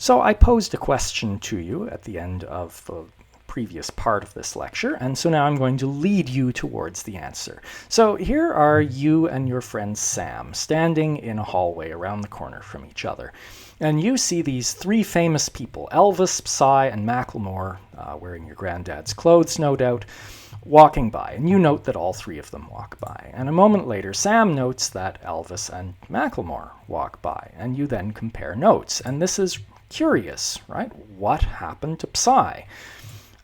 So I posed a question to you at the end of the previous part of this lecture, and so now I'm going to lead you towards the answer. So here are you and your friend Sam standing in a hallway around the corner from each other. And you see these three famous people, Elvis, Psy, and Macklemore, wearing your granddad's clothes, no doubt, walking by. And you note that all three of them walk by. And a moment later, Sam notes that Elvis and Macklemore walk by. And you then compare notes. And this is curious, right? What happened to Psy?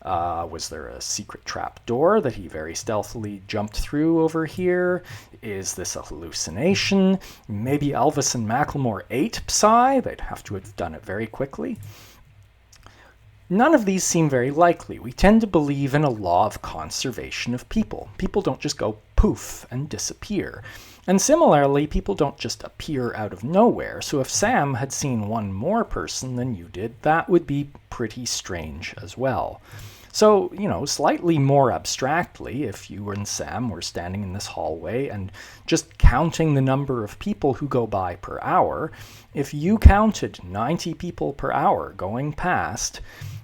Was there a secret trap door that he very stealthily jumped through over here? Is this a hallucination? Maybe Elvis and Macklemore ate Psy? They'd have to have done it very quickly. None of these seem very likely. We tend to believe in a law of conservation of people. People don't just go poof and disappear. And similarly, people don't just appear out of nowhere. So if Sam had seen one more person than you did, that would be pretty strange as well. So, slightly more abstractly, if you and Sam were standing in this hallway and just counting the number of people who go by per hour, if you counted 90 people per hour going past,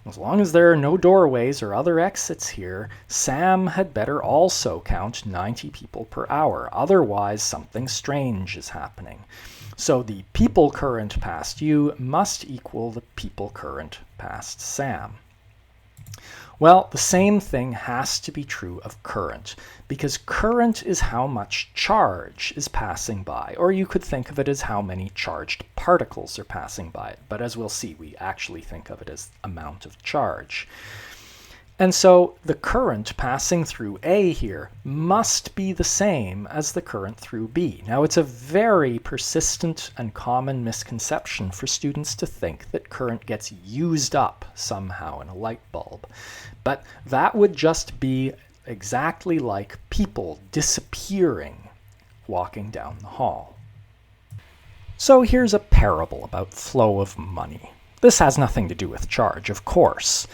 as long as there are no doorways or other exits here, Sam had better also count 90 people per hour. Otherwise, something strange is happening. So the people current past you must equal the people current past Sam. Well, the same thing has to be true of current, because current is how much charge is passing by, or you could think of it as how many charged particles are passing by it. But as we'll see, we actually think of it as amount of charge. And so the current passing through A here must be the same as the current through B. Now, it's a very persistent and common misconception for students to think that current gets used up somehow in a light bulb. But that would just be exactly like people disappearing walking down the hall. So here's a parable about flow of money. This has nothing to do with charge, of course.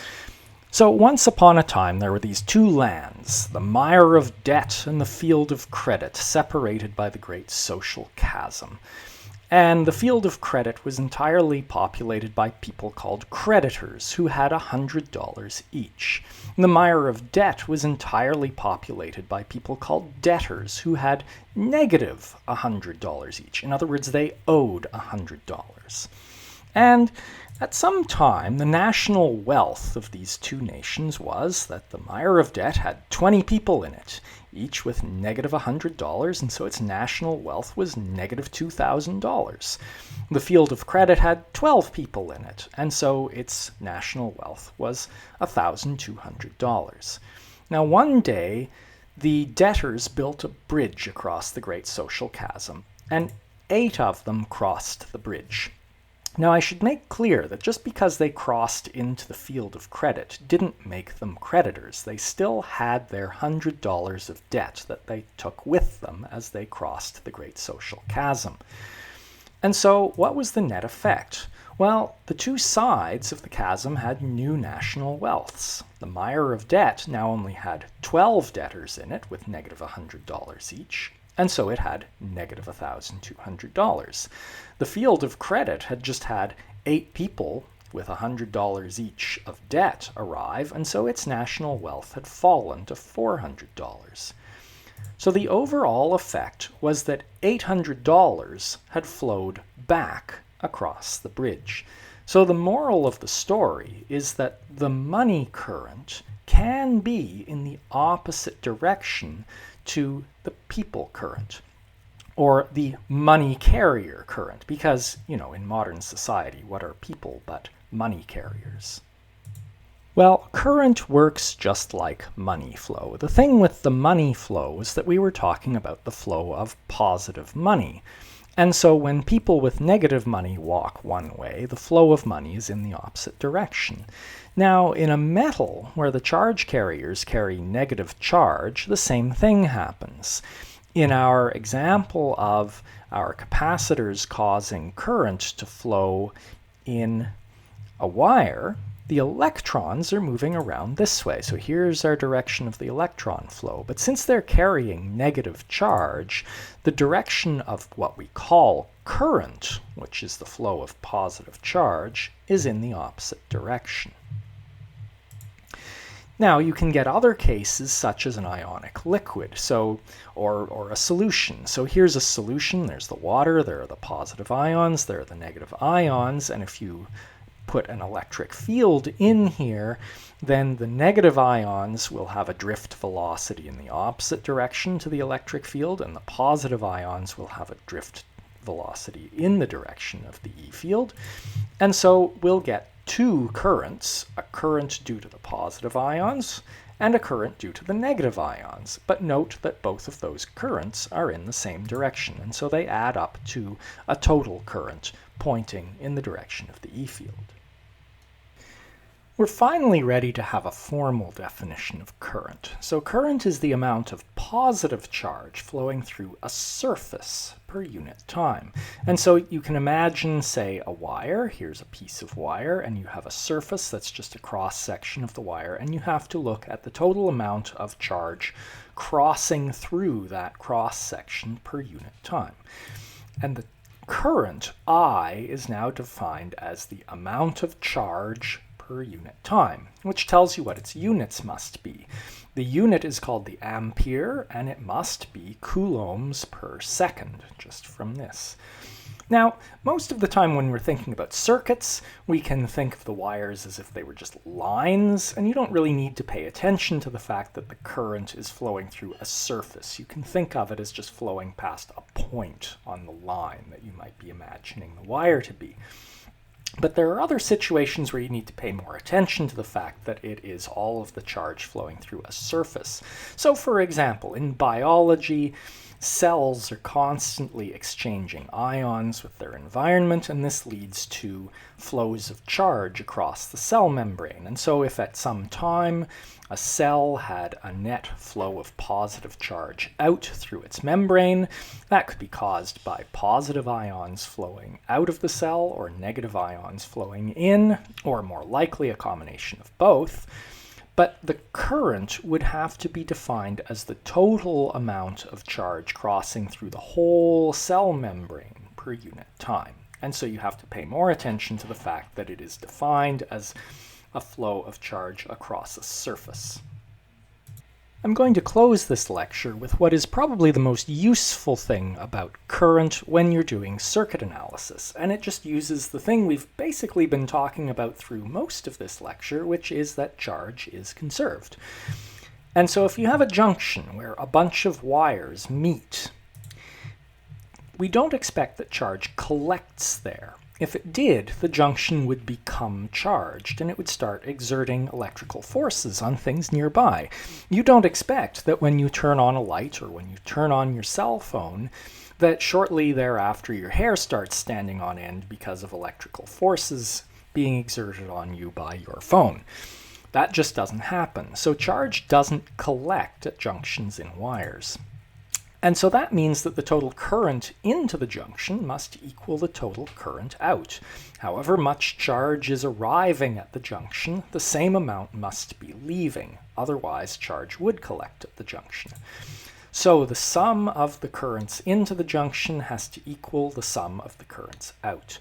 So once upon a time, there were these two lands, the mire of debt and the field of credit, separated by the great social chasm. And the field of credit was entirely populated by people called creditors, who had $100 each. The mire of debt was entirely populated by people called debtors, who had negative $100 each. In other words, they owed $100. And at some time, the national wealth of these two nations was that the mire of debt had 20 people in it, each with negative $100, and so its national wealth was negative $2,000. The field of credit had 12 people in it, and so its national wealth was $1,200. Now, one day, the debtors built a bridge across the great social chasm, and 8 of them crossed the bridge. Now, I should make clear that just because they crossed into the field of credit didn't make them creditors. They still had their $100 of debt that they took with them as they crossed the great social chasm. And so, what was the net effect? Well, the two sides of the chasm had new national wealths. The mire of debt now only had 12 debtors in it with negative $100 each. And so it had negative $1,200. The field of credit had just had 8 people with $100 each of debt arrive, and so its national wealth had fallen to $400. So the overall effect was that $800 had flowed back across the bridge. So the moral of the story is that the money current can be in the opposite direction to the people current, or the money carrier current, because, in modern society, what are people but money carriers? Well, current works just like money flow. The thing with the money flow is that we were talking about the flow of positive money. And so when people with negative money walk one way, the flow of money is in the opposite direction. Now, in a metal where the charge carriers carry negative charge, the same thing happens. In our example of our capacitors causing current to flow in a wire, the electrons are moving around this way. So here's our direction of the electron flow. But since they're carrying negative charge, the direction of what we call current, which is the flow of positive charge, is in the opposite direction. Now, you can get other cases such as an ionic liquid, or a solution. So here's a solution. There's the water, there are the positive ions, there are the negative ions, and if you put an electric field in here, then the negative ions will have a drift velocity in the opposite direction to the electric field, and the positive ions will have a drift velocity in the direction of the E field. And so we'll get two currents, a current due to the positive ions and a current due to the negative ions. But note that both of those currents are in the same direction, and so they add up to a total current pointing in the direction of the E field. We're finally ready to have a formal definition of current. So current is the amount of positive charge flowing through a surface per unit time. And so you can imagine, say, a wire. Here's a piece of wire, and you have a surface that's just a cross-section of the wire, and you have to look at the total amount of charge crossing through that cross-section per unit time. And the current, I, is now defined as the amount of charge per unit time, which tells you what its units must be. The unit is called the ampere, and it must be coulombs per second, just from this. Now, most of the time when we're thinking about circuits, we can think of the wires as if they were just lines, and you don't really need to pay attention to the fact that the current is flowing through a surface. You can think of it as just flowing past a point on the line that you might be imagining the wire to be. But there are other situations where you need to pay more attention to the fact that it is all of the charge flowing through a surface. So, for example, in biology, cells are constantly exchanging ions with their environment, and this leads to flows of charge across the cell membrane. And so if at some time a cell had a net flow of positive charge out through its membrane, that could be caused by positive ions flowing out of the cell or negative ions flowing in, or more likely a combination of both. But the current would have to be defined as the total amount of charge crossing through the whole cell membrane per unit time. And so you have to pay more attention to the fact that it is defined as a flow of charge across a surface. I'm going to close this lecture with what is probably the most useful thing about current when you're doing circuit analysis, and it just uses the thing we've basically been talking about through most of this lecture, which is that charge is conserved. And so if you have a junction where a bunch of wires meet, we don't expect that charge collects there. If it did, the junction would become charged, and it would start exerting electrical forces on things nearby. You don't expect that when you turn on a light or when you turn on your cell phone, that shortly thereafter your hair starts standing on end because of electrical forces being exerted on you by your phone. That just doesn't happen. So charge doesn't collect at junctions in wires. And so that means that the total current into the junction must equal the total current out. However much charge is arriving at the junction, the same amount must be leaving. Otherwise, charge would collect at the junction. So the sum of the currents into the junction has to equal the sum of the currents out.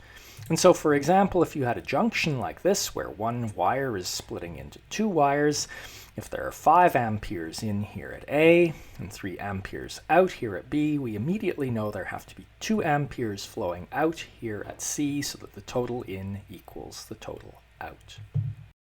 And so, for example, if you had a junction like this, where one wire is splitting into two wires, if there are 5 amperes in here at A and 3 amperes out here at B, we immediately know there have to be 2 amperes flowing out here at C so that the total in equals the total out.